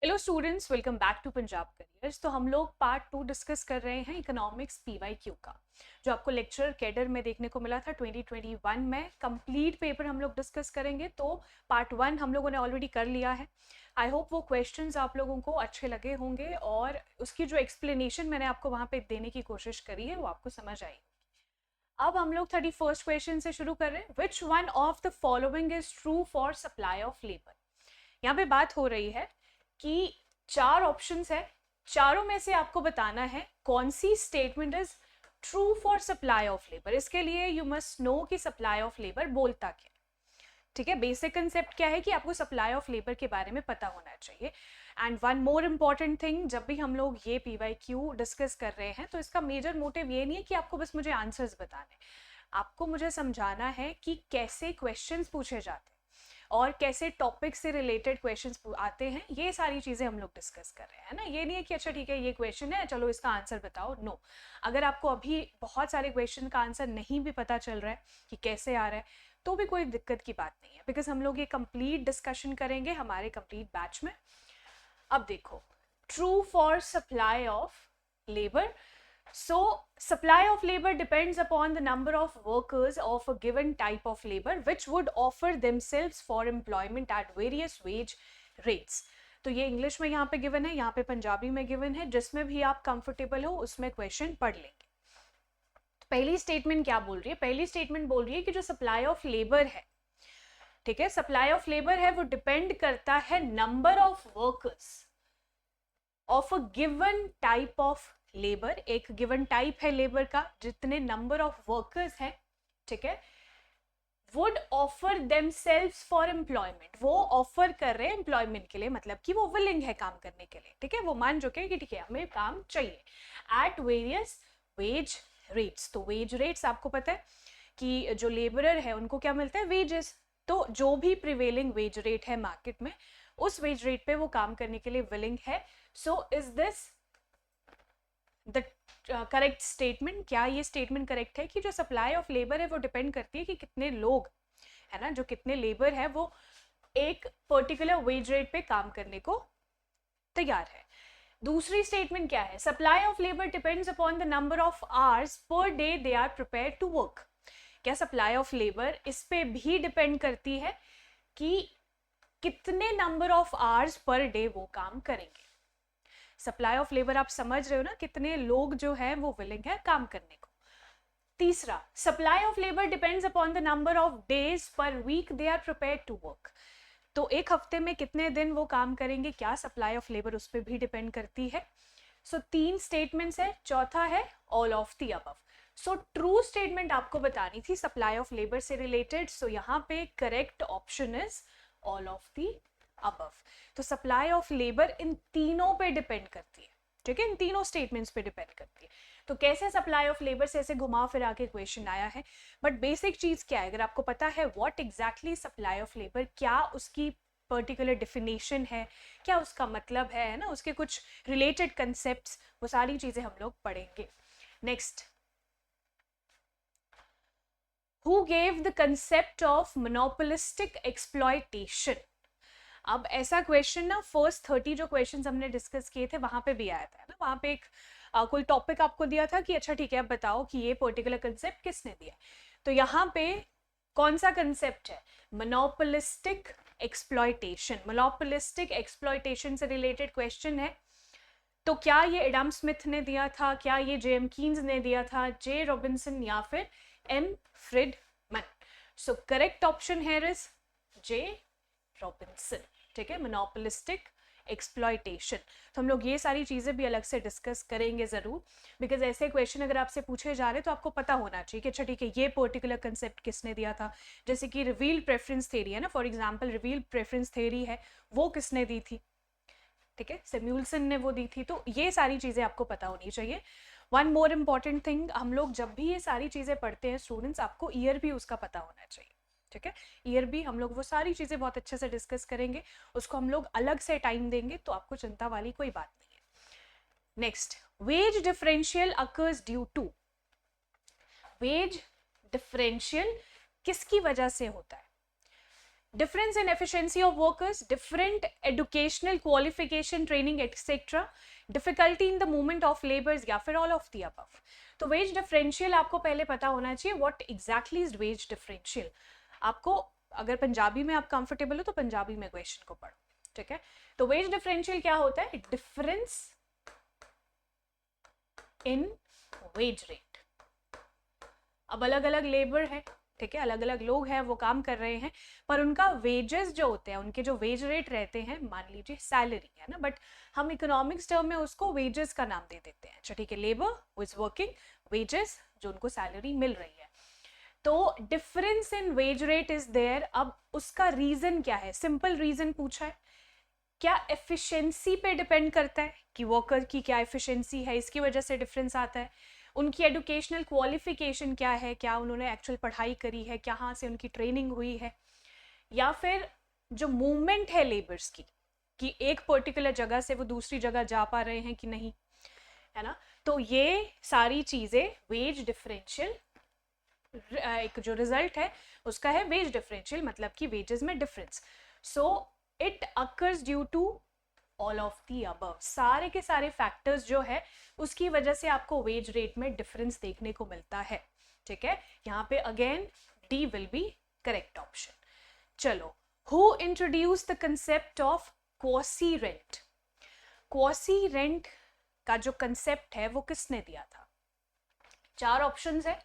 Hello students, welcome back to Punjab careers. तो हम लोग पार्ट 2 डिस्कस कर रहे हैं इकोनॉमिक्स पीवाईक्यू का, जो आपको लेक्चर कैडर में देखने को मिला था 2021 में। कंप्लीट पेपर हम लोग डिस्कस करेंगे, तो पार्ट 1 हम लोगों ने ऑलरेडी कर लिया है। आई होप वो क्वेश्चंस आप लोगों को अच्छे लगे होंगे और उसकी जो एक्सप्लेनेशन मैंने आपको वहाँ पे देने की कोशिश करी है वो आपको समझ आई। अब हम लोग 31st क्वेश्चन से शुरू कर रहे हैं। Which one of the following is true for supply of labour. यहाँ पे बात हो रही है कि 4 ऑप्शंस है, चारों में से आपको बताना है कौन सी statement is true for supply of labour. इसके लिए यू मस्ट नो कि सप्लाई ऑफ लेबर बोलता क्या। ठीक है, बेसिक कंसेप्ट क्या है कि आपको सप्लाई ऑफ लेबर के बारे में पता होना चाहिए। And one more important thing, जब भी हम लोग ये पीवाईक्यू डिस्कस कर रहे हैं तो इसका मेजर मोटिव ये नहीं है कि आपको बस मुझे आंसर्स बताने, आपको मुझे समझाना है कि कैसे क्वेश्चंस पूछे जाते हैं और कैसे टॉपिक से रिलेटेड क्वेश्चंस आते हैं। ये सारी चीज़ें हम लोग डिस्कस कर रहे हैं ना। ये नहीं है कि अच्छा ठीक है ये क्वेश्चन है, चलो इसका आंसर बताओ। नो, अगर आपको अभी बहुत सारे क्वेश्चन का आंसर नहीं भी पता चल रहा है कि कैसे आ रहा है तो भी कोई दिक्कत की बात नहीं है, बिकॉज हम लोग ये कंप्लीट डिस्कशन करेंगे हमारे कंप्लीट बैच में। अब देखो, true for supply of labour. So, supply of labor depends upon the number of workers of a given type of labor which would offer themselves for employment at various wage rates. तो ये English में यहाँ पे given है, यहाँ पे पंजाबी में given है, जिसमें भी आप कंफर्टेबल हो उसमें क्वेश्चन पढ़ लेंगे। तो पहली स्टेटमेंट क्या बोल रही है? पहली स्टेटमेंट बोल रही है कि जो सप्लाई ऑफ लेबर है, ठीक है, सप्लाई ऑफ लेबर है वो डिपेंड करता है number of workers of a given type of labour. एक गिवन टाइप है लेबर का, जितने नंबर ऑफ वर्कर्स हैं, ठीक है, would offer themselves for employment, वो ऑफर कर रहे हैं एम्प्लॉयमेंट के लिए, मतलब कि वो विलिंग है काम करने के लिए। ठीक है, वो मान चुके हैं कि ठीक है हमें काम चाहिए एट वेरियस वेज रेट्स। तो वेज रेट्स आपको पता है कि जो लेबरर है उनको क्या मिलता है? वेजेस। तो जो भी प्रिवेलिंग वेज रेट है मार्केट में, उस वेज रेट पे वो काम करने के लिए विलिंग है। So is this the correct statement? क्या ये स्टेटमेंट करेक्ट है कि जो सप्लाई ऑफ लेबर है वो डिपेंड करती है कि कितने लोग है ना, जो कितने लेबर है वो एक पर्टिकुलर वेज रेट पे काम करने को तैयार है। दूसरी स्टेटमेंट क्या है? Supply of labour depends upon the number of hours per day they are prepared to work. क्या सप्लाई ऑफ लेबर इस पे भी डिपेंड करती है कि कितने number of hours per day वो काम करेंगे? सप्लाई ऑफ लेबर आप समझ रहे हो ना, कितने लोग जो है वो विलिंग है काम करने को। तीसरा, supply of labour depends upon the number of days per week they are prepared to work. तो एक हफ्ते में कितने दिन वो काम करेंगे, क्या सप्लाई ऑफ लेबर उस पर भी डिपेंड करती है। सो 3 स्टेटमेंट्स है। चौथा है all of the above. So true statement आपको बतानी थी सप्लाई ऑफ लेबर से रिलेटेड। सो यहाँ पे correct option is all of the above. तो सप्लाई ऑफ लेबर इन तीनों पे डिपेंड करती है, ठीक है, इन तीनों स्टेटमेंट्स पे डिपेंड करती है। तो कैसे सप्लाई ऑफ लेबर से ऐसे घुमा फिरा के क्वेश्चन आया है, बट बेसिक चीज क्या है, अगर आपको पता है what exactly supply of labour, क्या उसकी पर्टिकुलर डिफिनेशन है, क्या उसका मतलब है ना, उसके कुछ रिलेटेड कंसेप्ट्स, वो सारी चीजें हम लोग पढ़ेंगे। Next, who gave the concept of monopolistic exploitation. अब ऐसा क्वेश्चन ना फर्स्ट 30 जो क्वेश्चंस हमने डिस्कस किए थे वहां पे भी आया था ना। वहां पे एक कोई टॉपिक आपको दिया था कि अच्छा ठीक है अब बताओ कि ये पर्टिकुलर कंसेप्ट किसने दिया। तो यहाँ पे कौन सा कंसेप्ट है? Monopolistic exploitation. मोनोपोलिस्टिक एक्सप्लॉयटेशन से रिलेटेड क्वेश्चन है। तो क्या ये एडम स्मिथ ने दिया था, क्या ये जेएम कीन्स ने दिया था, जे रॉबिन्सन या फिर M Friedman? So correct option here is J Robinson. ठीक है, मोनोपोलिस्टिक एक्सप्लॉयटेशन। तो हम लोग ये सारी चीजें भी अलग से डिस्कस करेंगे जरूर, बिकॉज ऐसे क्वेश्चन अगर आपसे पूछे जा रहे तो आपको पता होना चाहिए कि अच्छा ठीक है ये पर्टिकुलर कंसेप्ट किसने दिया था। जैसे कि रिवील्ड प्रेफरेंस थ्योरी है ना, for example revealed preference theory है, वो किसने दी थी? ठीक है, सैमुअल्सन ने वो दी थी। तो ये सारी चीजें आपको पता होनी चाहिए। वन मोर इम्पॉर्टेंट थिंग, हम लोग जब भी ये सारी चीजें पढ़ते हैं स्टूडेंट्स, आपको ईयर भी उसका पता होना चाहिए। ठीक है, ईयर भी हम लोग वो सारी चीजें बहुत अच्छे से डिस्कस करेंगे, उसको हम लोग अलग से टाइम देंगे, तो आपको चिंता वाली कोई बात नहीं है। Next, wage differential occurs due to. Wage differential किसकी वजह से होता है? difference in efficiency of workers, different educational qualification, training, etc., difficulty in the movement of labors, या फिर all of the above. तो wage differential आपको पहले पता होना चाहिए what exactly is wage differential. आपको अगर पंजाबी में आप कंफर्टेबल हो तो पंजाबी में क्वेश्चन को पढ़ो, ठीक है. तो वेज डिफरेंशियल क्या होता है? Difference in wage rate. अब अलग अलग लेबर है, ठीक है, अलग अलग लोग हैं, वो काम कर रहे हैं, पर उनका वेजेस जो होते हैं, उनके जो वेज रेट रहते हैं, मान लीजिए सैलरी है ना, बट हम इकोनॉमिक्स टर्म में उसको वेजेस का नाम दे देते हैं. अच्छा ठीक है, लेबर इज वर्किंग, वेजेस जो उनको सैलरी मिल रही है. तो difference in wage rate is there. अब उसका रीजन क्या है? सिंपल रीजन पूछा है. क्या एफिशिएंसी पे डिपेंड करता है कि वर्कर की क्या एफिशिएंसी है, इसकी वजह से डिफरेंस आता है? उनकी एजुकेशनल क्वालिफिकेशन क्या है, क्या उन्होंने एक्चुअल पढ़ाई करी है, कहाँ से उनकी ट्रेनिंग हुई है, या फिर जो मूवमेंट है लेबर्स की, कि एक पर्टिकुलर जगह से वो दूसरी जगह जा पा रहे हैं कि नहीं, है ना. तो ये सारी चीज़ें वेज डिफरेंशियल, एक जो रिजल्ट है उसका है वेज डिफरेंशियल, मतलब कि वेजेस में difference. So it occurs due to all of the above. सारे के सारे फैक्टर्स जो है उसकी वजह से आपको वेज रेट में डिफरेंस देखने को मिलता है, ठीक है. यहाँ पे again D will be correct option. चलो, who introduce the concept of quasi rent? Quasi rent का जो कंसेप्ट है वो किसने दिया था? 4 ऑप्शंस है.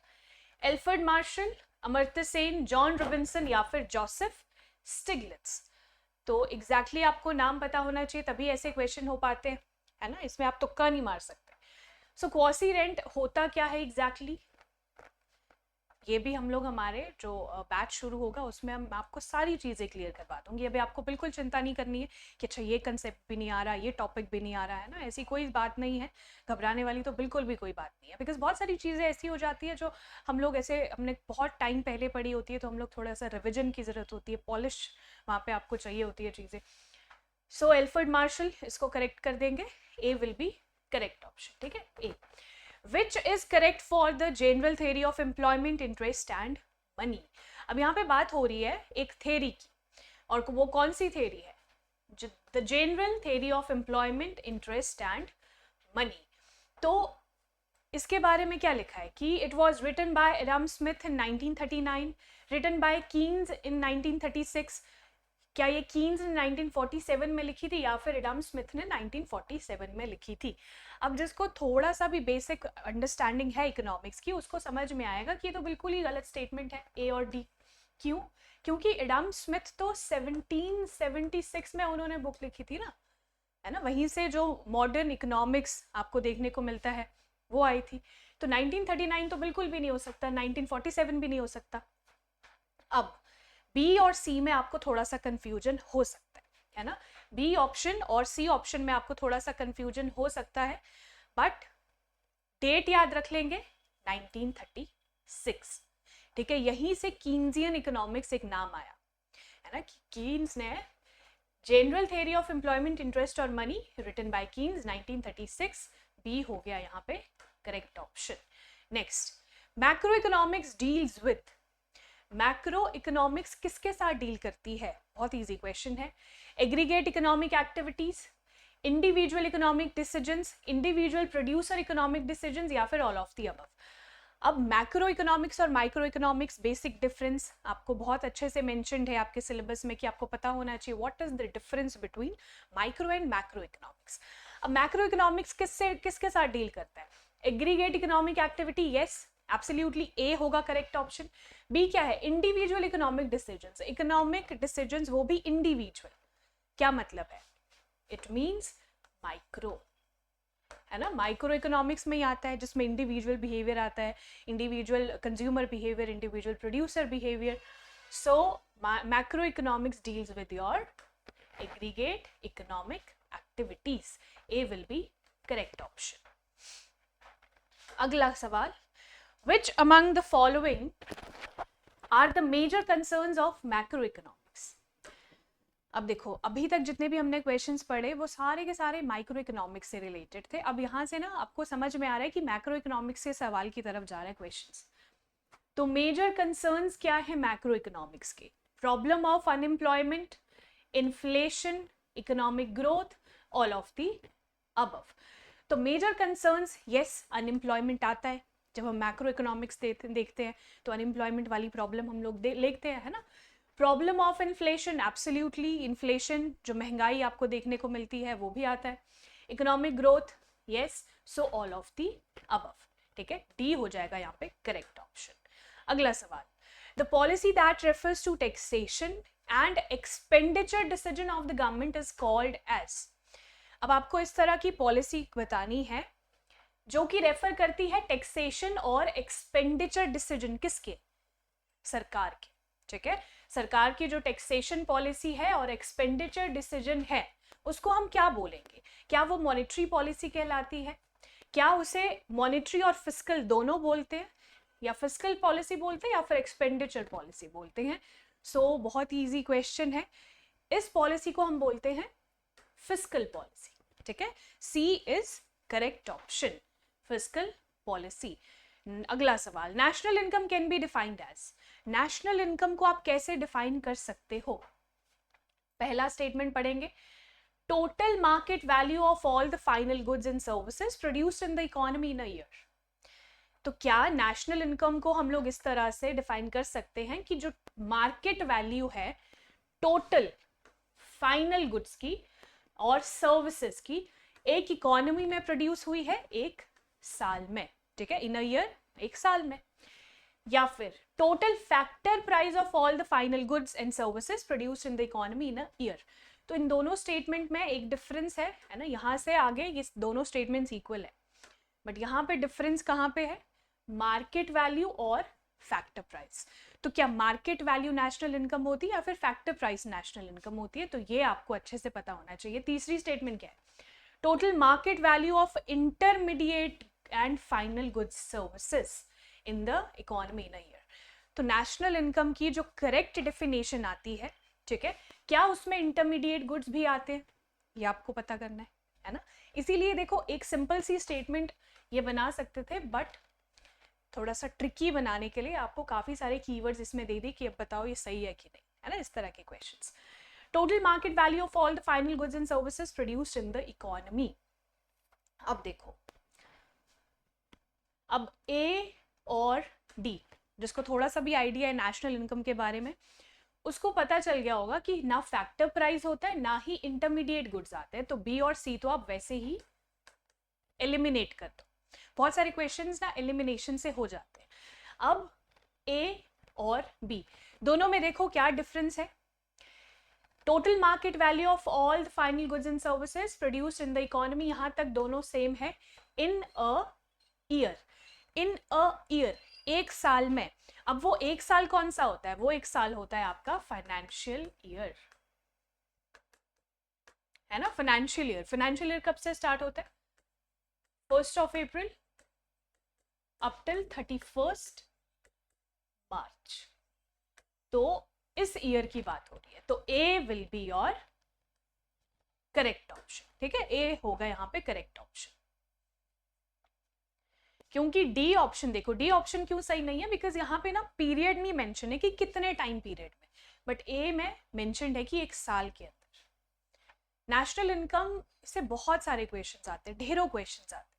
Alfred Marshall, Amartya Sen, John Robinson, या फिर जोसेफ स्टिग्लिट्स. तो एग्जैक्टली आपको नाम पता होना चाहिए, तभी ऐसे क्वेश्चन हो पाते हैं, है ना. इसमें आप तुक्का नहीं मार सकते. सो क्वॉसी रेंट होता क्या है एग्जैक्टली, ये भी हम लोग हमारे जो बैच शुरू होगा उसमें हम आपको सारी चीज़ें क्लियर करवा दूंगी. अभी आपको बिल्कुल चिंता नहीं करनी है कि अच्छा ये कंसेप्ट भी नहीं आ रहा, ये टॉपिक भी नहीं आ रहा है ना, ऐसी कोई बात नहीं है. घबराने वाली तो बिल्कुल भी कोई बात नहीं है, बिकॉज बहुत सारी चीज़ें ऐसी हो जाती है जो हम लोग ऐसे हमने बहुत टाइम पहले पढ़ी होती है, तो हम लोग थोड़ा सा रिविजन की ज़रूरत होती है, पॉलिश वहाँ पर आपको चाहिए होती है चीज़ें. सो एल्फ्रेड मार्शल, इसको करेक्ट कर देंगे. ए विल बी करेक्ट ऑप्शन, ठीक है. ए. Which is correct for the general theory of employment, interest and money? अब यहाँ पे बात हो रही है एक थेरी की, और वो कौन सी थेरी है? The general theory of employment, interest and money. तो इसके बारे में क्या लिखा है कि it was written by Adam Smith in 1939, written by Keynes in 1936. क्या ये कीन्स ने 1947 में लिखी थी या फिर एडम स्मिथ ने 1947 में लिखी थी? अब जिसको थोड़ा सा भी बेसिक अंडरस्टैंडिंग है इकोनॉमिक्स की, उसको समझ में आएगा कि ये तो बिल्कुल ही गलत स्टेटमेंट है, ए और डी. क्यों? क्योंकि एडम स्मिथ तो 1776 में उन्होंने बुक लिखी थी ना, है ना. वहीं से जो मॉडर्न इकोनॉमिक्स आपको देखने को मिलता है वो आई थी. तो 1939 तो बिल्कुल भी नहीं हो सकता, 1947 भी नहीं हो सकता. अब बी और सी में आपको थोड़ा सा कंफ्यूजन हो सकता है ना. बी ऑप्शन और सी ऑप्शन में आपको थोड़ा सा कंफ्यूजन हो सकता है, बट डेट याद रख लेंगे 1936, ठीक है. यहीं से कीन्सियन इकोनॉमिक्स एक नाम आया है ना, कि कीन्स ने general theory of employment, interest और money written by Keynes 1936. B हो गया यहाँ पे correct option. Next, macro economics deals with. Macro economics किसके साथ डील करती है? बहुत इजी क्वेश्चन है. Aggregate economic activities, individual economic decisions, individual producer economic decisions, या फिर ऑल ऑफ द अबव. अब मैक्रो इकोनॉमिक्स और माइक्रो इकोनॉमिक्स बेसिक डिफरेंस आपको बहुत अच्छे से मेंशन्ड है आपके सिलेबस में, कि आपको पता होना चाहिए what is the difference between micro and macro economics. अब मैक्रो इकोनॉमिक्स किसके साथ डील करता है? Aggregate economic activity, yes absolutely A होगा करेक्ट ऑप्शन. बी क्या है? Individual economic decisions. Economic decisions वो भी इंडिविजुअल. क्या मतलब है? इट मींस माइक्रो, है ना. माइक्रो इकोनॉमिक्स में ही आता है जिसमें इंडिविजुअल बिहेवियर आता है, individual consumer behaviour, individual producer behaviour. So macro economics deals with your aggregate economic activities. A will be correct option. अगला सवाल, which among the following are the major concerns of macroeconomics? अब देखो, अभी तक जितने भी हमने क्वेश्चंस पढ़े वो सारे के सारे माइक्रो इकोनॉमिक्स से रिलेटेड थे. अब यहाँ से ना आपको समझ में आ रहा है कि मैक्रो इकोनॉमिक्स से सवाल की तरफ जा रहा है क्वेश्चंस. तो मेजर कंसर्न्स क्या है मैक्रो इकोनॉमिक्स के? Problem of unemployment, inflation, economic growth, all of the above. तो मेजर कंसर्न्स, यस अनएम्प्लॉयमेंट आता है, जब हम मैक्रो इकोनॉमिक्स देखते हैं तो अनएम्प्लॉयमेंट वाली प्रॉब्लम हम लोग देखते हैं, है ना। Problem of inflation, absolutely inflation, जो महंगाई आपको देखने को मिलती है वो भी आता है। Economic growth, yes, so all of the above, ठीक है, डी हो जाएगा यहाँ पे करेक्ट ऑप्शन। अगला सवाल, the policy that refers to taxation and expenditure decision of the government is called as. अब आपको इस तरह की पॉलिसी बतानी है जो कि रेफर करती है टैक्सेशन और एक्सपेंडिचर डिसीजन किसके, सरकार के, ठीक है। सरकार की जो टैक्सेशन पॉलिसी है और एक्सपेंडिचर डिसीजन है उसको हम क्या बोलेंगे, क्या वो मॉनेटरी पॉलिसी कहलाती है, क्या उसे मॉनेटरी और फिस्कल दोनों बोलते हैं, या फिस्कल पॉलिसी बोलते हैं या फिर एक्सपेंडिचर पॉलिसी बोलते हैं। सो बहुत इजी क्वेश्चन है, इस पॉलिसी को हम बोलते हैं फिस्कल पॉलिसी, ठीक है, C is correct option, fiscal policy. अगला सवाल, national income can be defined as. National income को आप कैसे डिफाइन कर सकते हो। पहला स्टेटमेंट पढ़ेंगे, total market value of all the final goods and services produced in the economy in a year. तो क्या नेशनल इनकम को हम लोग इस तरह से डिफाइन कर सकते हैं कि जो मार्केट वैल्यू है टोटल फाइनल गुड्स की और सर्विसेज की एक इकोनॉमी में प्रोड्यूस हुई है एक साल में, ठीक है, इन अ ईयर, एक साल में। या फिर total factor price of all the final goods and services produced in the economy in a year. तो इन दोनों स्टेटमेंट में एक डिफरेंस है ना, यहाँ से आगे ये दोनों स्टेटमेंट्स इक्वल है, बट यहाँ पे डिफरेंस कहाँ पे है, मार्केट वैल्यू और फैक्टर प्राइस। तो क्या मार्केट वैल्यू नेशनल इनकम होती है या फिर फैक्टर प्राइस नेशनल इनकम होती है, तो ये आपको अच्छे से पता होना चाहिए। तीसरी स्टेटमेंट क्या है, total market value of intermediate and final goods services in the economy in a year. तो नेशनल इनकम की जो करेक्ट डेफिनेशन आती है, ठीक है, क्या उसमें इंटरमीडिएट गुड्स भी आते हैं, ये आपको पता करना है ना। इसीलिए देखो एक सिंपल सी स्टेटमेंट ये बना सकते थे, बट थोड़ा सा ट्रिकी बनाने के लिए आपको काफी सारे कीवर्ड्स इसमें दे दी कि अब बताओ ये सही है कि नहीं, है ना, इस तरह के questions. Total market value of all the final goods and services produced in the economy. अब देखो, अब ए और डी, जिसको थोड़ा सा भी आइडिया है नेशनल इनकम के बारे में, उसको पता चल गया होगा कि ना फैक्टर प्राइस होता है ना ही इंटरमीडिएट गुड्स आते हैं। तो बी और सी तो आप वैसे ही एलिमिनेट कर दो, बहुत सारे क्वेश्चंस ना एलिमिनेशन से हो जाते हैं। अब ए और बी दोनों में देखो क्या डिफरेंस है, total market value of all the final goods and services produced in the economy, यहां तक दोनों सेम है। इन a year, in a year, एक साल में। अब वो एक साल कौन सा होता है, वो एक साल होता है आपका फाइनेंशियल ईयर, है ना। फाइनेंशियल ईयर, फाइनेंशियल ईयर कब से स्टार्ट होता है, 1st of April up till 31st March. तो इस ईयर की बात हो रही है, तो A will be your correct option, ठीक है, ए होगा यहाँ पे करेक्ट ऑप्शन। क्योंकि डी ऑप्शन, देखो डी ऑप्शन क्यों सही नहीं है, बिकॉज यहाँ पे ना पीरियड नहीं मेंशन है कि कितने टाइम पीरियड में, बट ए में मेंशन है कि एक साल के अंदर। नेशनल इनकम से बहुत सारे क्वेश्चंस आते हैं, ढेरों क्वेश्चंस आते हैं।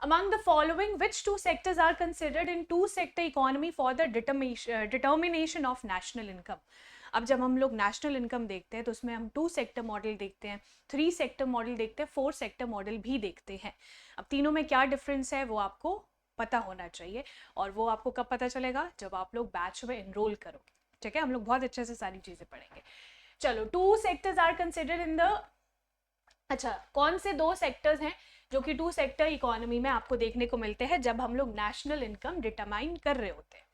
Among the following, which two sectors are considered in two-sector economy for the determination of national income? अब जब हम लोग नेशनल इनकम देखते हैं तो उसमें हम 2 सेक्टर मॉडल देखते हैं, 3 सेक्टर मॉडल देखते हैं, 4 सेक्टर मॉडल भी देखते हैं। अब तीनों में क्या डिफरेंस है वो आपको पता होना चाहिए, और वो आपको कब पता चलेगा, जब आप लोग बैच में एनरोल करोगे, ठीक है। हम लोग बहुत अच्छे से सारी चीजें पढ़ेंगे। चलो, 2 sectors are considered in the, अच्छा कौन से 2 सेक्टर्स हैं जो कि 2 सेक्टर इकोनॉमी में आपको देखने को मिलते हैं जब हम लोग नेशनल इनकम डिटरमाइन कर रहे होते हैं।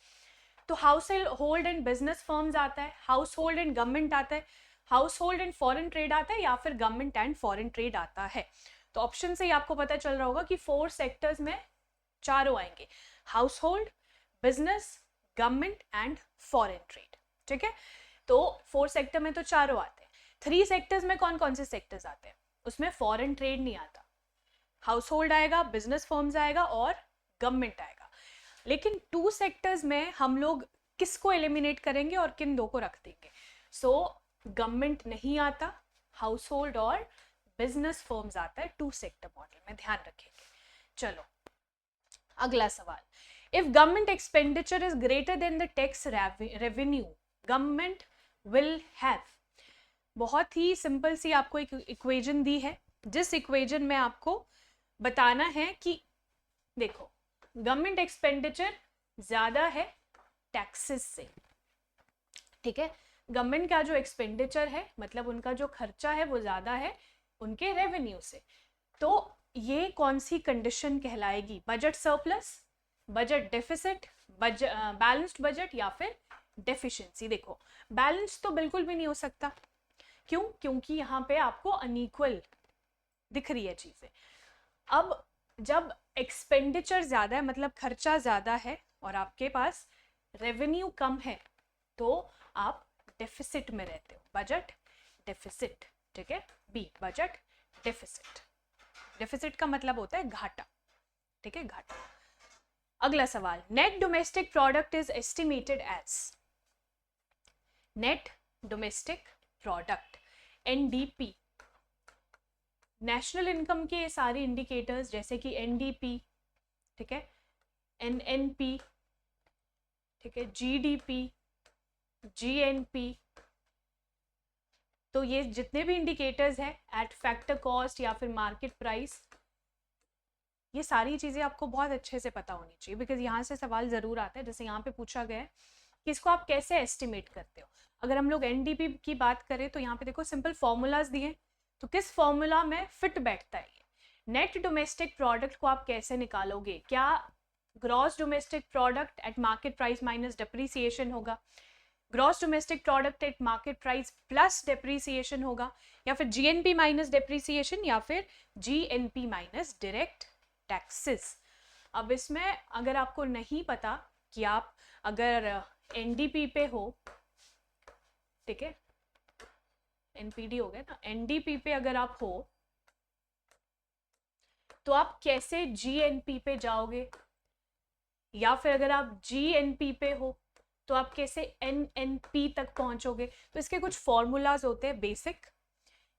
तो house hold and business firms आता है, हाउस होल्ड एंड गवर्नमेंट आता है, house hold and foreign trade आता है, या फिर गवर्नमेंट एंड फॉरेन ट्रेड आता है। तो ऑप्शन से ही आपको पता चल रहा होगा कि 4 सेक्टर्स में चारों आएंगे, house hold, business, government and foreign trade, ठीक है। तो 4 सेक्टर में तो चारों आते हैं। 3 सेक्टर्स में कौन कौन से सेक्टर्स आते हैं, उसमें फॉरेन ट्रेड नहीं आता, हाउस होल्ड आएगा, बिजनेस फर्म्स आएगा और गवर्नमेंट आएगा। लेकिन 2 सेक्टर्स में हम लोग किसको एलिमिनेट करेंगे और किन दो को रख देंगे. सो गवर्नमेंट नहीं आता, हाउस होल्ड और बिजनेस फर्म्स आता है टू सेक्टर मॉडल में, ध्यान रखेंगे. चलो अगला सवाल. If government expenditure is greater than the tax revenue government will have. बहुत ही सिंपल सी आपको एक इक्वेशन दी है, जिस इक्वेशन में आपको बताना है कि देखो गवर्नमेंट एक्सपेंडिचर ज्यादा है टैक्सेस से. ठीक है, गवर्नमेंट का जो एक्सपेंडिचर है मतलब उनका जो खर्चा है वो ज्यादा है उनके रेवेन्यू से. तो ये कौन सी कंडीशन कहलाएगी? Budget surplus, budget deficit, balanced budget या फिर डेफिशिएंसी. देखो बैलेंस तो बिल्कुल भी नहीं हो सकता. क्यों? क्योंकि यहाँ पे आपको अनइक्वल दिख रही है चीजें. अब जब एक्सपेंडिचर ज्यादा है मतलब खर्चा ज्यादा है और आपके पास रेवेन्यू कम है तो आप डेफिसिट में रहते हो, बजट डेफिसिट. ठीक है, बी बजट डेफिसिट. डेफिसिट का मतलब होता है घाटा. ठीक है, घाटा. अगला सवाल. Net domestic product is estimated as. Net domestic product NDP. National income के सारे इंडिकेटर्स जैसे कि एनडीपी, ठीक है, एनएनपी, ठीक है, जीडीपी, जीएनपी. तो ये जितने भी इंडिकेटर्स हैं एट फैक्टर कॉस्ट या फिर मार्केट प्राइस, ये सारी चीजें आपको बहुत अच्छे से पता होनी चाहिए बिकॉज यहाँ से सवाल जरूर आता है. जैसे यहाँ पे पूछा गया है कि इसको आप कैसे एस्टिमेट करते हो. अगर हम लोग एनडीपी की बात करें तो यहाँ पे देखो सिंपल फॉर्मूलाज दिए, तो किस फॉर्मूला में फिट बैठता है ये. नेट डोमेस्टिक प्रोडक्ट को आप कैसे निकालोगे? क्या gross domestic product at market price minus depreciation होगा, gross domestic product at market price plus depreciation होगा, या फिर जीएनपी माइनस डेप्रीसिएशन, या फिर जीएनपी माइनस डायरेक्ट टैक्सेस. अब इसमें अगर आपको नहीं पता कि आप अगर एनडीपी पे हो, ठीक है, एनपीडी हो गया ना, एनडीपी पे अगर आप हो तो आप कैसे जीएनपी पे जाओगे, या फिर अगर आप जीएनपी पे हो तो आप कैसे एनएनपी तक पहुंचोगे. तो इसके कुछ फॉर्मूलाज होते हैं बेसिक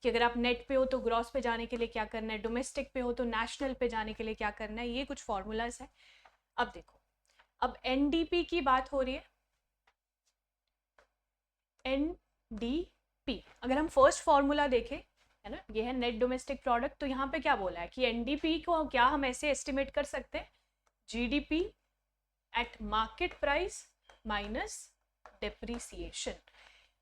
कि अगर आप नेट पे हो तो ग्रॉस पे जाने के लिए क्या करना है, डोमेस्टिक पे हो तो नेशनल पे जाने के लिए क्या करना है, ये कुछ फॉर्मूलाज है. अब देखो, अब एनडीपी की बात हो रही है. एनडीपी अगर हम फर्स्ट फॉर्मूला देखें, है ना, ये है नेट डोमेस्टिक प्रोडक्ट. तो यहाँ पे क्या बोला है कि एनडीपी को क्या हम ऐसे एस्टिमेट कर सकते हैं, GDP at market price minus depreciation.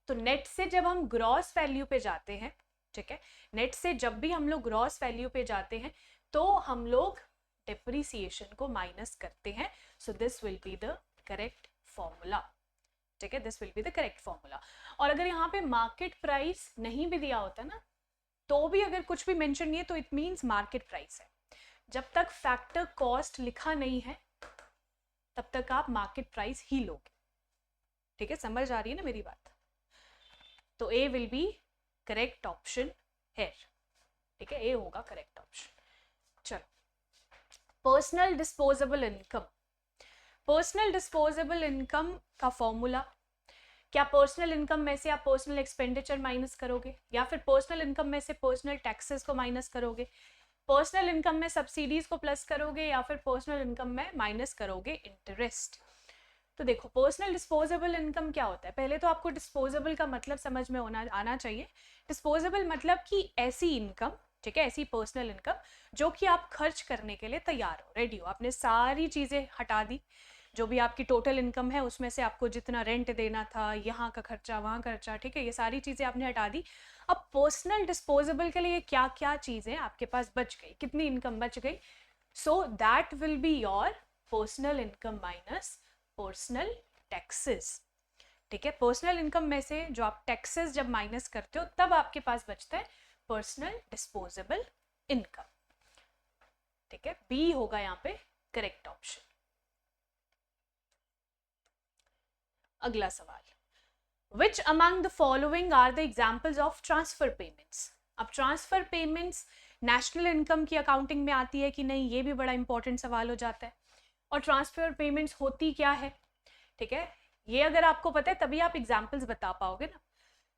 तो नेट से जब हम ग्रॉस वैल्यू पे जाते हैं, ठीक है, नेट से जब भी हम लोग ग्रॉस वैल्यू पे जाते हैं तो हम लोग डेप्रीसिएशन को माइनस करते हैं. So this will be the correct formula. ठीक है, this will be the correct formula. और अगर यहाँ पे मार्केट प्राइस नहीं भी दिया होता ना, तो भी अगर कुछ भी मेंशन नहीं है तो इट मींस मार्केट प्राइस है. जब तक फैक्टर कॉस्ट लिखा नहीं है तब तक आप मार्केट प्राइस ही लोगे. ठीक है, समझ आ रही है ना मेरी बात? तो A will be correct option है. ठीक है, ए होगा करेक्ट ऑप्शन. चलो, personal disposable income. Personal disposable income का फॉर्मूला, क्या पर्सनल इनकम में से आप पर्सनल एक्सपेंडिचर माइनस करोगे, या फिर पर्सनल इनकम में से पर्सनल टैक्सेस को माइनस करोगे, पर्सनल इनकम में सब्सिडीज को प्लस करोगे, या फिर पर्सनल इनकम में माइनस करोगे इंटरेस्ट. तो देखो पर्सनल डिस्पोजेबल इनकम क्या होता है. पहले तो आपको डिस्पोजेबल का मतलब समझ में आना चाहिए. डिस्पोजेबल मतलब कि ऐसी इनकम, ठीक है, ऐसी पर्सनल इनकम जो कि आप खर्च करने के लिए तैयार हो, रेडी हो. आपने सारी चीजें हटा दी, जो भी आपकी टोटल इनकम है उसमें से आपको जितना रेंट देना था, यहाँ का खर्चा, वहाँ खर्चा, ठीक है, ये सारी चीजें आपने हटा दी. अब पर्सनल डिस्पोजेबल के लिए क्या क्या चीजें आपके पास बच गई, कितनी इनकम बच गई. So that will be your personal income minus personal taxes. ठीक है, पर्सनल इनकम में से जो आप टैक्सेस जब माइनस करते हो तब आपके पास बचता है पर्सनल डिस्पोजेबल इनकम. ठीक है, बी होगा यहाँ पे करेक्ट ऑप्शन. अगला सवाल. Which among the following are the examples of transfer payments? अब ट्रांसफर पेमेंट्स नेशनल इनकम की अकाउंटिंग में आती है कि नहीं, ये भी बड़ा इंपॉर्टेंट सवाल हो जाता है. और ट्रांसफर पेमेंट्स होती क्या है, ठीक है, ये अगर आपको पता है तभी आप एग्जाम्पल्स बता पाओगे ना।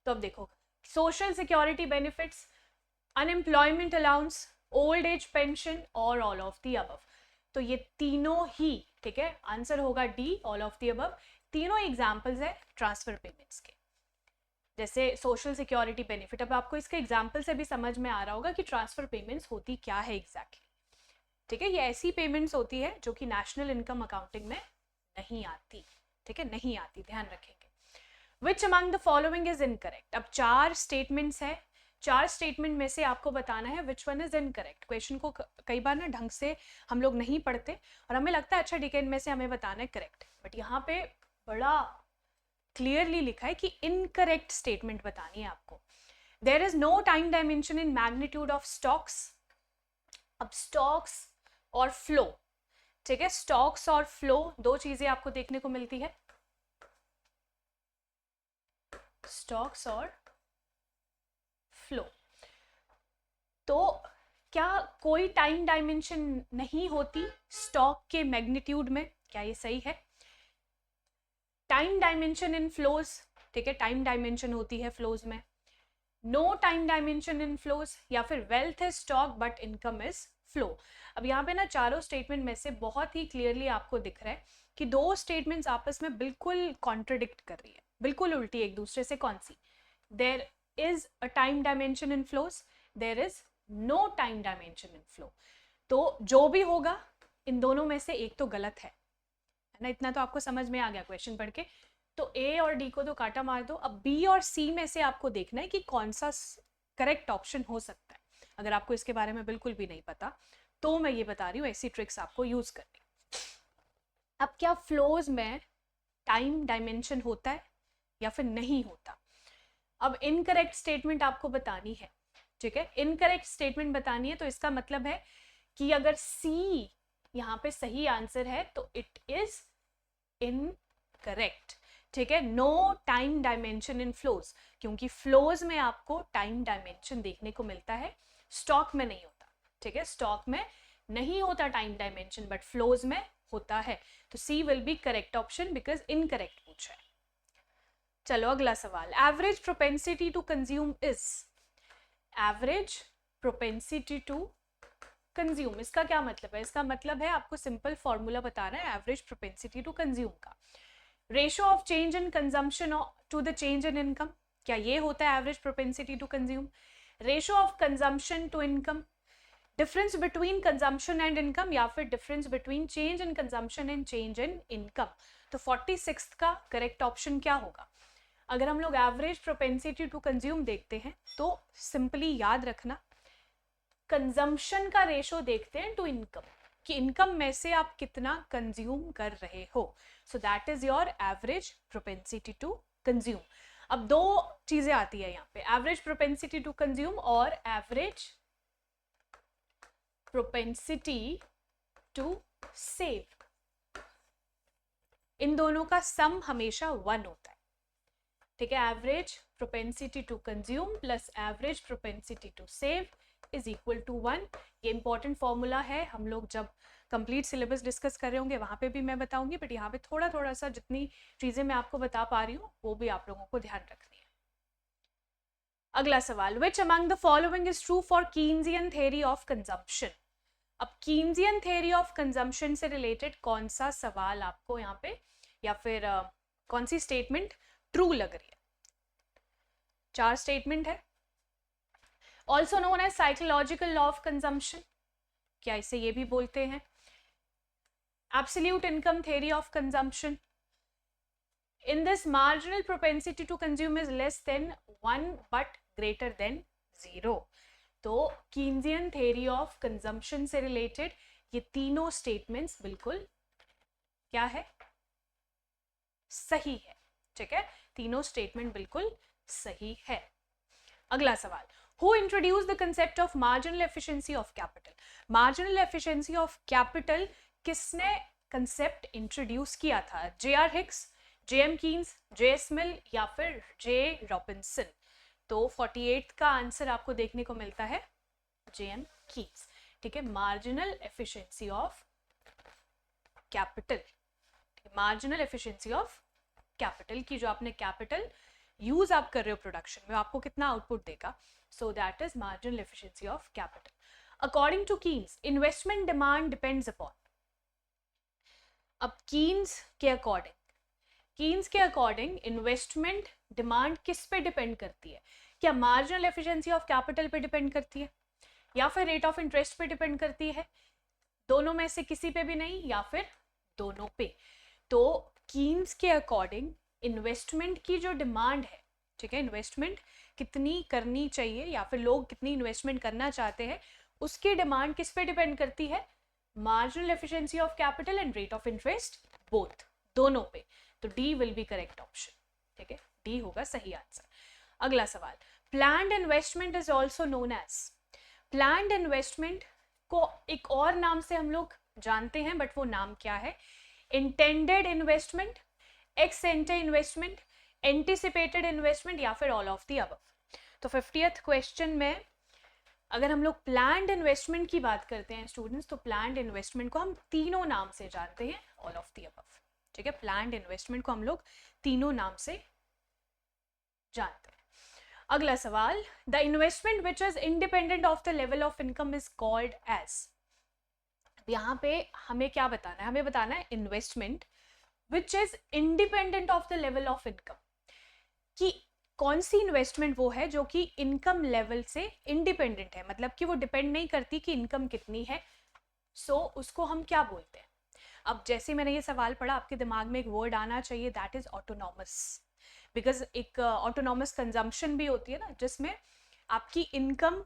तो अब देखो, social security benefits, unemployment allowance, old age pension और ऑल ऑफ द अबव। तो ये तीनों ही, ठीक है, आंसर होगा D, all of the above. तीनों एग्जाम्पल्स है ट्रांसफर पेमेंट्स के। जैसे सोशल सिक्योरिटी बेनिफिट, अब आपको इसके एग्जाम्पल से भी समझ में आ रहा होगा कि ट्रांसफर पेमेंट्स होती क्या है एग्जैक्टली। ठीक है, ये ऐसी पेमेंट्स होती है जो कि नेशनल इनकम अकाउंटिंग में नहीं आती। ठीक है, नहीं आती, ध्यान रखेंगे। विच among the following is incorrect. अब 4 स्टेटमेंट्स है, 4 स्टेटमेंट में से आपको बताना है which one is incorrect. Question को कई बार ना ढंग से हम लोग नहीं पढ़ते और हमें लगता है अच्छा ठीक है इनमें से हमें बताना है करेक्ट, बट यहाँ पे बड़ा क्लियरली लिखा है कि इनकरेक्ट स्टेटमेंट बतानी है आपको। There is no time dimension in magnitude of stocks. अब स्टॉक्स और फ्लो, ठीक है, स्टॉक्स और फ्लो दो चीजें आपको देखने को मिलती है, स्टॉक्स और फ्लो। तो क्या कोई टाइम डायमेंशन नहीं होती स्टॉक के मैग्नीट्यूड में, क्या ये सही है? टाइम डायमेंशन इन फ्लोज, ठीक है, टाइम डायमेंशन होती है फ्लोज में। No time dimension in flows, या फिर wealth is stock but income is flow. अब यहाँ पे ना चारों स्टेटमेंट में से बहुत ही क्लियरली आपको दिख रहा है कि दो स्टेटमेंट्स आपस में बिल्कुल कॉन्ट्रडिक्ट कर रही है, बिल्कुल उल्टी एक दूसरे से। कौन सी? There is a time dimension in flows, there is no time dimension in flow. तो जो भी होगा इन दोनों में से एक तो गलत है ना, इतना तो आपको समझ में आ गया क्वेश्चन पढ़ के। तो ए और डी को तो काटा मार दो। अब बी और सी में से आपको देखना है कि कौन सा करेक्ट ऑप्शन हो सकता है। अगर आपको इसके बारे में बिल्कुल भी नहीं पता तो मैं ये बता रही हूँ ऐसी ट्रिक्स आपको यूज करनी। अब क्या फ्लोज में टाइम डायमेंशन होता है या फिर नहीं होता? अब इनकरेक्ट स्टेटमेंट आपको बतानी है, ठीक है, इनकरेक्ट स्टेटमेंट बतानी है। तो इसका मतलब है कि अगर सी यहाँ पे सही आंसर है तो इट इज इनकरेक्ट। ठीक है, no time dimension in flows, क्योंकि फ्लोज में आपको टाइम डायमेंशन देखने को मिलता है, स्टॉक में नहीं होता। ठीक है, स्टॉक में नहीं होता टाइम डायमेंशन बट फ्लोज में होता है। तो C will be correct option because incorrect पूछा है। चलो अगला सवाल, average propensity to consume is. Average propensity to consume, इसका क्या मतलब है? इसका मतलब है आपको सिंपल फॉर्मूला बताना है एवरेज प्रोपेंसिटी टू कंज्यूम का। Ratio of change in consumption to the change in income, क्या ये होता है average propensity to consume? Ratio of consumption to income, difference between consumption and income, या फिर difference between change in consumption and change in income. तो 46 का correct option क्या होगा? अगर हम लोग एवरेज प्रोपेंसिटी टू कंज्यूम देखते हैं तो सिंपली याद रखना कंजम्पशन का रेशो देखते हैं टू इनकम, कि इनकम में से आप कितना कंज्यूम कर रहे हो। So that is your average propensity to consume. अब दो चीजें आती है यहाँ पे, एवरेज प्रोपेंसिटी टू कंज्यूम और एवरेज प्रोपेंसिटी टू सेव। इन दोनों का सम हमेशा 1 होता है। ठीक है, average propensity to consume plus average propensity to save is equal to 1। ये इंपॉर्टेंट फॉर्मूला है, हम लोग जब कंप्लीट सिलेबस डिस्कस कर रहे होंगे वहां पे भी मैं बताऊंगी, बट यहाँ पे थोड़ा थोड़ा सा जितनी चीजें मैं आपको बता पा रही हूँ वो भी आप लोगों को ध्यान रखनी है। अगला सवाल, which among the following is true for Keynesian theory of consumption. अब कीन्जियन थ्योरी ऑफ कंजम्पशन से रिलेटेड कौन सा सवाल आपको यहाँ पे या फिर कौन सी स्टेटमेंट ट्रू लग रही है? 4 स्टेटमेंट है। Also known as psychological law of consumption, क्या इसे ये भी बोलते हैं? Absolute income theory of consumption. In this marginal propensity to consume is less than 1 but greater than 0। तो कीन्जियन थ्योरी ऑफ कंजम्पशन से रिलेटेड ये तीनों स्टेटमेंट्स बिल्कुल क्या है? सही है। ठीक है, तीनों स्टेटमेंट बिल्कुल सही है। अगला सवाल, who introduce the concept of marginal efficiency of capital. Marginal efficiency of capital किसने कंसेप्ट इंट्रोड्यूस किया था? J R. Hicks, J M. Keynes, J S. Mill या फिर जे. रॉबिन्सन। तो 48 का आंसर आपको देखने को मिलता है जे.एम. कीन्स। ठीक है, marginal efficiency of capital, marginal efficiency of capital की, जो आपने कैपिटल यूज आप कर रहे हो प्रोडक्शन में, आपको कितना आउटपुट देगा. So that is marginal efficiency of capital. According to Keynes, investment demand depends upon. अब कीन्स के अकॉर्डिंग इन्वेस्टमेंट डिमांड किस पे डिपेंड करती है? क्या मार्जिनल एफिशिएंसी ऑफ कैपिटल पे डिपेंड करती है, या फिर रेट ऑफ इंटरेस्ट पे डिपेंड करती है, दोनों में से किसी पे भी नहीं, या फिर दोनों पे? तो कीन्स के अकॉर्डिंग इन्वेस्टमेंट की जो डिमांड है, ठीक है, इन्वेस्टमेंट कितनी करनी चाहिए या फिर लोग कितनी इन्वेस्टमेंट करना चाहते हैं, उसकी डिमांड किस पे डिपेंड करती है? Marginal efficiency of capital and rate of interest, both, दोनों पे. तो D will be correct option. ठीक है, डी होगा सही आंसर. अगला सवाल, planned investment is also known as. Planned investment को एक और नाम से हम लोग जानते हैं, बट वो नाम क्या है? Intended investment, x एंटे investment, anticipated investment, या फिर ऑल ऑफ द अबव. तो 50th क्वेश्चन में अगर हम लोग प्लान्ड इन्वेस्टमेंट की बात करते हैं स्टूडेंट्स, तो प्लान्ड इन्वेस्टमेंट को हम तीनों नाम से जानते हैं, ऑल ऑफ द अबव. ठीक है, प्लान्ड इन्वेस्टमेंट को हम लोग तीनों नाम से जानते हैं. अगला सवाल, the investment which is independent of the level of income is called as. यहाँ पे हमें क्या बताना है? हमें बताना है investment which is independent of the level of income, कि कौन सी इन्वेस्टमेंट वो है जो कि इनकम लेवल से इंडिपेंडेंट है, मतलब कि वो डिपेंड नहीं करती कि इनकम कितनी है. सो उसको हम क्या बोलते हैं? अब जैसे मैंने ये सवाल पढ़ा, आपके दिमाग में एक वर्ड आना चाहिए, दैट इज ऑटोनॉमस. बिकॉज एक ऑटोनॉमस कंजम्पशन भी होती है ना, जिसमें आपकी इनकम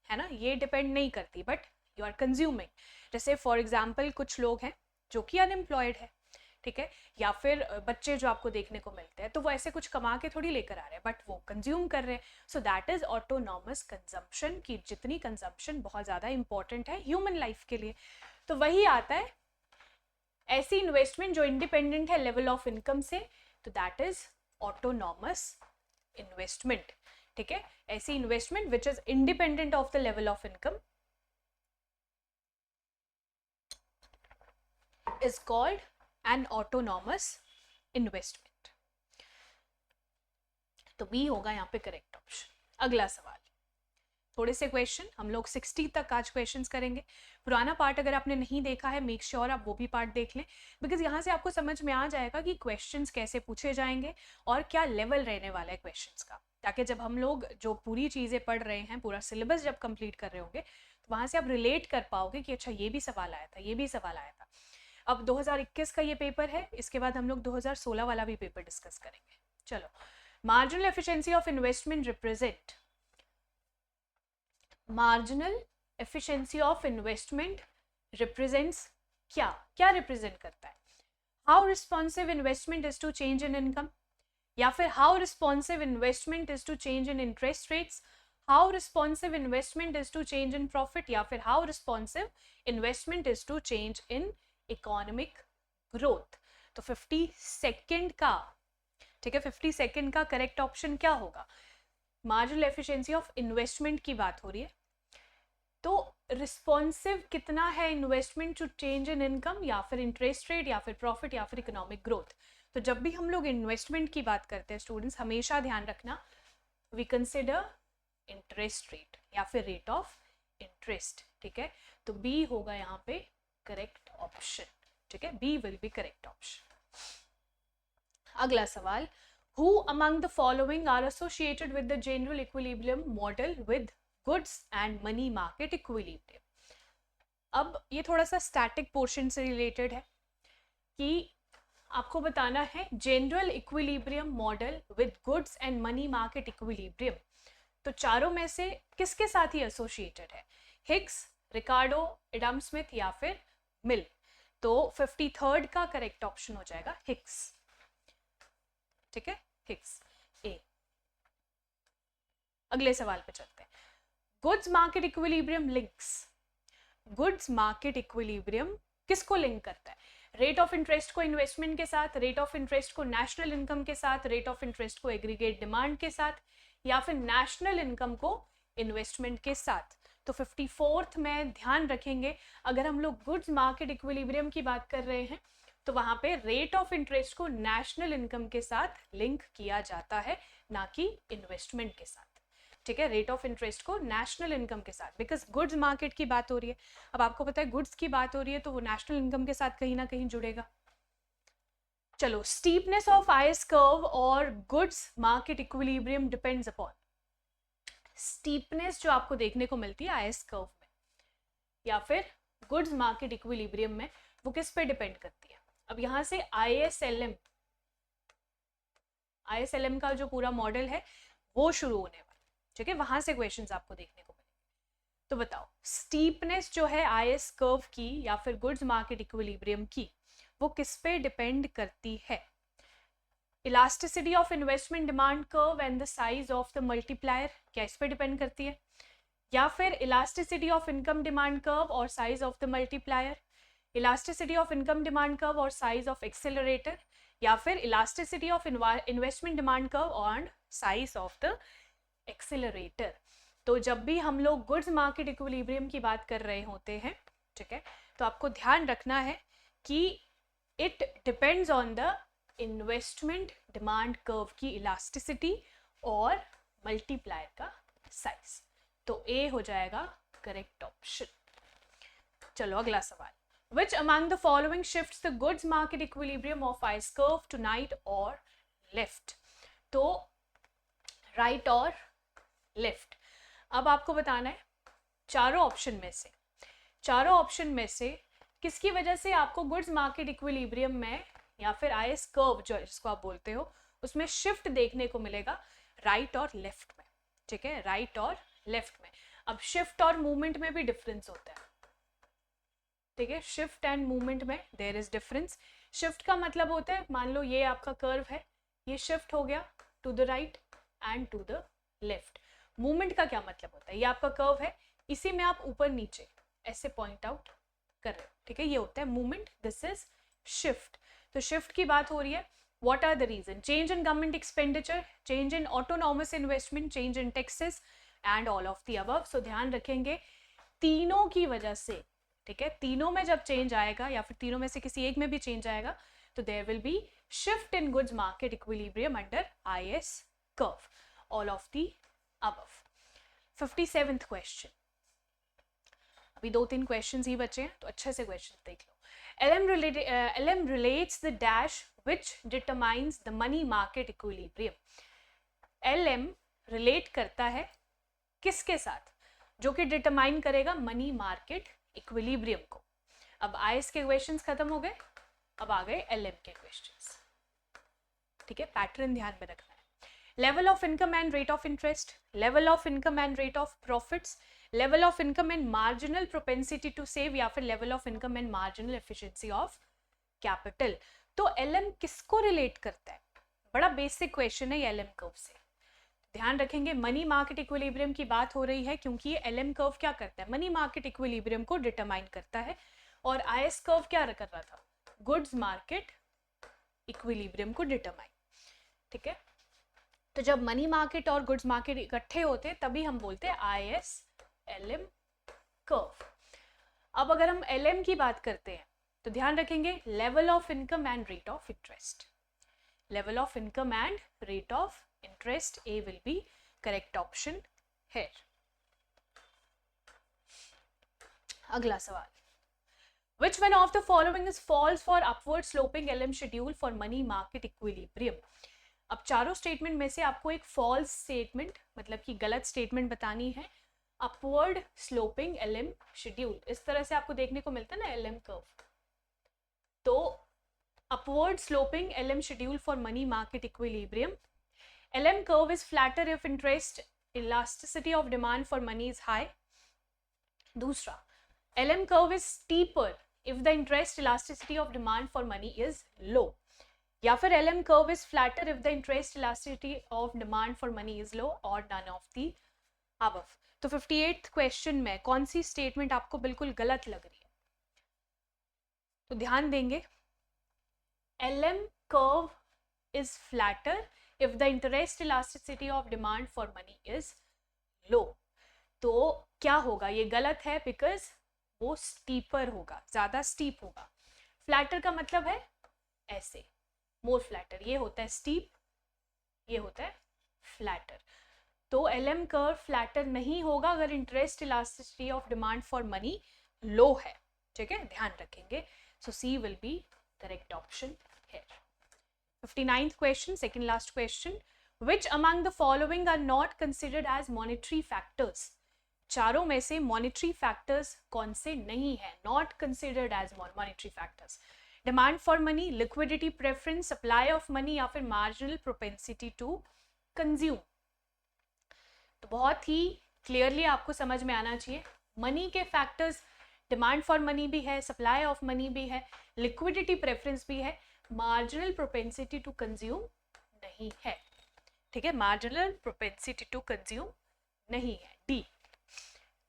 है ना, ये डिपेंड नहीं करती, बट यू आर कंज्यूमिंग. जैसे फॉर एग्जाम्पल कुछ लोग हैं जो कि अनएम्प्लॉयड है, ठीक है, या फिर बच्चे जो आपको देखने को मिलते हैं, तो वो ऐसे कुछ कमा के थोड़ी लेकर आ रहे हैं, बट वो कंज्यूम कर रहे हैं. सो दैट इज ऑटोनॉमस कंजम्पशन, की जितनी कंजम्पशन बहुत ज़्यादा इंपॉर्टेंट है ह्यूमन लाइफ के लिए. तो वही आता है ऐसी इन्वेस्टमेंट जो इंडिपेंडेंट है लेवल ऑफ इनकम से, तो दैट इज ऑटोनॉमस इन्वेस्टमेंट. ठीक है, ऐसी investment which is independent of the level of income is called an autonomous investment. तो बी होगा यहाँ पे करेक्ट ऑप्शन. अगला सवाल, थोड़े से क्वेश्चन हम लोग 60 तक आज क्वेश्चंस करेंगे. पुराना पार्ट अगर आपने नहीं देखा है, मेक श्योर आप वो भी पार्ट देख लें, बिकॉज यहाँ से आपको समझ में आ जाएगा कि क्वेश्चंस कैसे पूछे जाएंगे और क्या लेवल रहने वाला है क्वेश्चंस का, ताकि जब हम लोग जो पूरी चीज़ें पढ़ रहे हैं, पूरा सिलेबस जब कंप्लीट कर रहे होंगे, तो वहाँ से आप रिलेट कर पाओगे कि अच्छा ये भी सवाल आया था, ये भी सवाल आया था. अब 2021 का ये पेपर है, इसके बाद हम लोग 2016 वाला भी पेपर डिस्कस करेंगे. चलो, marginal efficiency of investment represent. Marginal efficiency of investment represents क्या? क्या रिप्रेजेंट करता है? How responsive investment is to change in income, या फिर how responsive investment is to change in interest rates, how responsive investment is to change in profit, या फिर how responsive investment is to change in economic growth. तो 50 second का, ठीक है, 50 second का correct option क्या होगा? मार्जिनल एफिशिएंसी ऑफ इन्वेस्टमेंट की बात हो रही है, तो रिस्पॉन्सिव कितना है investment to change in income, या फिर इंटरेस्ट रेट, या फिर प्रॉफिट, या फिर इकोनॉमिक ग्रोथ. तो जब भी हम लोग इन्वेस्टमेंट की बात करते हैं स्टूडेंट्स, हमेशा ध्यान रखना, वी कंसिडर इंटरेस्ट रेट या फिर रेट ऑफ इंटरेस्ट. ठीक है, तो बी होगा यहाँ पे करेक्ट ऑप्शन. ठीक है, B will be correct option. अगला सवाल, who among the following are associated with the general equilibrium model with goods and money market equilibrium. अब ये थोड़ा सा स्टैटिक पोर्शन से रिलेटेड है कि आपको बताना है general equilibrium model with goods and money market equilibrium. तो चारों में से किसके साथ ही एसोसिएटेड है? हिग्स, रिकार्डो, एडम स्मिथ, या फिर मिल. तो 53rd का करेक्ट ऑप्शन हो जाएगा हिग्स. ठीक है, हिग्स ए. अगले सवाल पे चलते हैं. Goods market equilibrium links. Goods market equilibrium किसको लिंक करता है? रेट ऑफ इंटरेस्ट को इन्वेस्टमेंट के साथ, रेट ऑफ इंटरेस्ट को नेशनल इनकम के साथ, रेट ऑफ इंटरेस्ट को एग्रीगेट डिमांड के साथ, या फिर नेशनल इनकम को इन्वेस्टमेंट के साथ. तो 54th में ध्यान रखेंगे, अगर हम लोग गुड्स मार्केट इक्विलिब्रियम की बात कर रहे हैं, तो वहां पे रेट ऑफ इंटरेस्ट को नेशनल इनकम के साथ लिंक किया जाता है, ना कि इन्वेस्टमेंट के साथ। ठीक है, रेट ऑफ इंटरेस्ट को नेशनल इनकम के साथ, बिकॉज गुड्स मार्केट की बात हो रही है। अब आपको पता है गुड्स की बात हो रही है तो वो नेशनल इनकम के साथ कहीं ना कहीं जुड़ेगा। चलो, स्टीपनेस ऑफ आईएस कर्व और goods market equilibrium depends upon. Steepness जो आपको देखने को मिलती है आईएस कर्व में या फिर गुड्स मार्केट इक्विलिब्रियम में, वो किस पे डिपेंड करती है? अब यहां से आईएसएलएम का जो पूरा मॉडल है वो शुरू होने वाला, ठीक है, वहां से क्वेश्चंस आपको देखने को मिलेंगे। तो बताओ, स्टीपनेस जो है आईएस कर्व की या फिर गुड्स मार्केट इक्विलिब्रियम की, वो किस पे डिपेंड करती है? Elasticity of investment demand curve and the size of the multiplier, क्या इस पे डिपेंड करती है? या फिर elasticity of income demand curve और size of the multiplier, elasticity of income demand curve और साइज ऑफ एक्सेलरेटर, या फिर elasticity of investment demand curve और साइज ऑफ द एक्सेलरेटर। तो जब भी हम लोग गुड्स मार्केट इक्विलिब्रियम की बात कर रहे होते हैं, ठीक है, तो आपको ध्यान रखना है कि it depends on the investment demand curve की इलास्टिसिटी और मल्टीप्लायर का साइज। तो ए हो जाएगा करेक्ट ऑप्शन। चलो अगला सवाल, which among the following shifts the goods market equilibrium of ice curve to right or left? तो right और left। अब आपको बताना है चारों ऑप्शन में से किसकी वजह से आपको गुड्स मार्केट इक्विलिब्रियम में या फिर आईएस कर्व जो जिसको आप बोलते हो उसमें शिफ्ट देखने को मिलेगा राइट और लेफ्ट में। ठीक है, राइट और लेफ्ट में। अब शिफ्ट और मूवमेंट में भी डिफरेंस होता है। ठीक है, शिफ्ट एंड मूवमेंट में देयर इज डिफरेंस। शिफ्ट का मतलब होता है, मान लो ये आपका कर्व है, ये शिफ्ट हो गया to the right and to the left. Movement का क्या मतलब होता है, ये आपका कर्व है, इसी में आप ऊपर नीचे ऐसे पॉइंट आउट कर रहे हो। ठीक है, ये होता है मूवमेंट, दिस इज शिफ्ट। तो शिफ्ट की बात हो रही है। What are the reason? Change in government expenditure, change in autonomous investment, change in taxes and all of the above. So ध्यान रखेंगे तीनों की वजह से। ठीक है, तीनों में जब चेंज आएगा या फिर तीनों में से किसी एक में भी चेंज आएगा तो there will be shift in goods market equilibrium under IS curve, all of the above. 57th question, अभी 2-3 क्वेश्चंस ही बचे हैं तो अच्छे से क्वेश्चन देख लो। LM relates the dash which determines the money market equilibrium. LM relate करता है किसके साथ? जो कि डिटरमाइन करेगा मनी मार्केट इक्विलिब्रियम को। अब आईएस के क्वेश्चंस खत्म हो गए, अब आ गए एलएम के क्वेश्चंस। ठीक है, पैटर्न ध्यान में रखना है। Level of income and rate of interest, level of income and rate of profits, level of income and marginal propensity to save, या फिर level of income and marginal efficiency of capital. तो LM किसको relate करता है? बड़ा basic question है ये LM curve से। ध्यान रखेंगे मनी मार्केट इक्विलिब्रियम की बात हो रही है क्योंकि ये एलएम कर्व क्या करता है? मनी मार्केट इक्विलिब्रियम को डिटरमाइन करता है। और आईएस कर्व क्या कर रहा था? गुड्स मार्केट इक्विलिब्रियम को डिटरमाइन। ठीक है, तो जब मनी मार्केट और गुड्स मार्केट इकट्ठे होते हैं तभी हम बोलते हैं आईएस एलएम कर्व। अब अगर हम एलएम की बात करते हैं तो ध्यान रखेंगे level of income and rate of interest. Level of income and rate of interest, A will be correct option here. अगला सवाल, which one of the following is false for upward sloping LM schedule for money market equilibrium? अब चारों statement में से आपको एक false statement मतलब कि गलत स्टेटमेंट बतानी है। अपवर्ड स्लोपिंग LM शेड्यूल, इस तरह से आपको देखने को मिलता है ना LM कर्व। तो upward sloping LM schedule for money market equilibrium, LM curve is flatter if interest elasticity of demand for money is high. दूसरा, LM curve is steeper if the interest elasticity of demand for money is low. या फिर LM curve is flatter if the interest elasticity of demand for money is low or none of the above. तो 58th question में कौन सी statement आपको बिल्कुल गलत लग रही है? तो ध्यान देंगे, LM curve is flatter if the interest elasticity of demand for money is low. तो क्या होगा? ये गलत है बिकॉज वो स्टीपर होगा, ज्यादा स्टीप होगा। फ्लैटर का मतलब है ऐसे, मोर फ्लैटर, ये होता है स्टीप, ये होता है फ्लैटर। तो LM कर्व फ्लैटर नहीं होगा अगर interest elasticity of demand for money low है, ठीक है, ध्यान रखेंगे। So C will be correct option here. 59th question, second last question. Which among the following are not considered as monetary factors? चारों में से monetary factors कौन से नहीं है, not considered as monetary factors? Demand for money, liquidity preference, supply of money या फिर marginal propensity to consume? तो बहुत ही क्लियरली आपको समझ में आना चाहिए, मनी के फैक्टर्स, डिमांड फॉर मनी भी है, सप्लाई ऑफ मनी भी है, लिक्विडिटी प्रेफरेंस भी है, मार्जिनल प्रोपेंसिटी टू कंज्यूम नहीं है, ठीक है, मार्जिनल प्रोपेंसिटी टू कंज्यूम नहीं है, डी।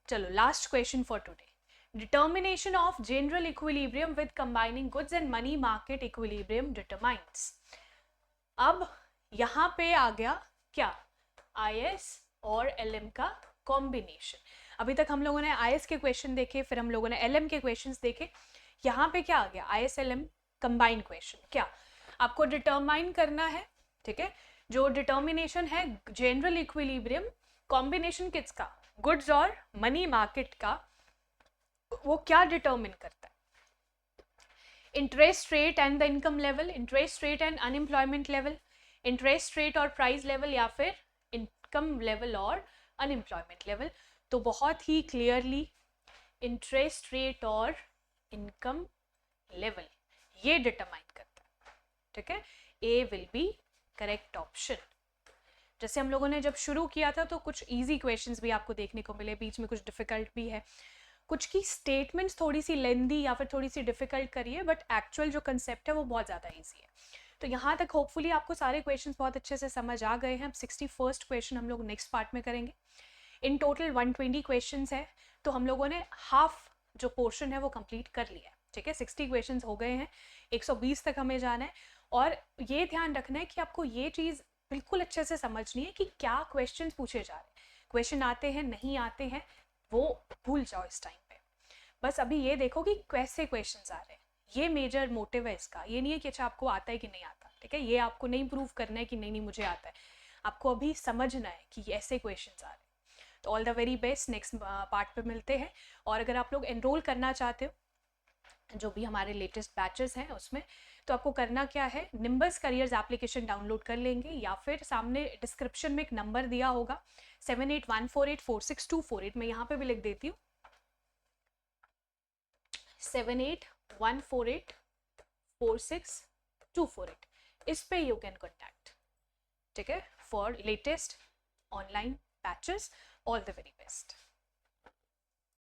चलो last question for today, determination of general equilibrium with combining goods and money market equilibrium determines. अब यहाँ पे आ गया क्या, IS और LM का कॉम्बिनेशन। अभी तक हम लोगों ने IS के क्वेश्चन देखे, फिर हम लोगों ने LM के क्वेश्चंस देखे, यहाँ पे क्या आ गया, IS LM कंबाइंड क्वेश्चन। क्या आपको डिटरमाइन करना है, ठीक है, जो डिटर्मिनेशन है जनरल इक्विलिब्रियम, कॉम्बिनेशन किसका, गुड्स और मनी मार्केट का, वो क्या डिटर्मिन करता है, interest rate and the income level, interest rate and unemployment level, interest rate और प्राइस लेवल, या फिर इनकम लेवल और अनएम्प्लॉयमेंट लेवल। तो बहुत ही क्लियरली इंटरेस्ट रेट और इनकम लेवल ये डिटरमाइन करता है, ठीक है, ए विल बी करेक्ट ऑप्शन। जैसे हम लोगों ने जब शुरू किया था तो कुछ इजी क्वेश्चंस भी आपको देखने को मिले, बीच में कुछ डिफिकल्ट भी है, कुछ की स्टेटमेंट्स थोड़ी सी लेंदी या फिर थोड़ी सी डिफिकल्ट करिए, बट एक्चुअल जो कंसेप्ट है वो बहुत ज़्यादा ईजी है। तो यहाँ तक होपफुली आपको सारे क्वेश्चंस बहुत अच्छे से समझ आ गए हैं। अब 61st क्वेश्चन हम लोग नेक्स्ट पार्ट में करेंगे। इन टोटल 120 क्वेश्चंस है, तो हम लोगों ने हाफ जो पोर्शन है वो कंप्लीट कर लिया है, ठीक है, 60 क्वेश्चंस हो गए हैं, 120 तक हमें जाना है। और ये ध्यान रखना है कि आपको ये चीज़ बिल्कुल अच्छे से समझनी है कि क्या क्वेश्चंस पूछे जा रहे हैं, क्वेश्चन आते हैं नहीं आते हैं वो भूल जाओ इस टाइम पे, बस अभी ये देखो कि कैसे क्वेश्चंस आ रहे हैं, ये मेजर मोटिव है इसका। ये नहीं है कि अच्छा आपको आता है कि नहीं आता, ठीक है, ये आपको नहीं प्रूव करना है कि नहीं नहीं मुझे आता है, आपको अभी समझना है कि ऐसे क्वेश्चंस आ रहे हैं। तो all the very best, next part पे मिलते हैं। और अगर आप लोग एनरोल करना चाहते हो जो भी हमारे लेटेस्ट बैचेस हैं उसमें, तो आपको करना क्या है, निम्बस करियर्स एप्लीकेशन डाउनलोड कर लेंगे, या फिर सामने डिस्क्रिप्शन में एक नंबर दिया होगा 7814846248, मैं यहाँ पे भी लिख देती हूँ 7814846248, इस पे यू कैन कॉन्टैक्ट, ठीक है, for latest online batches. All the very best.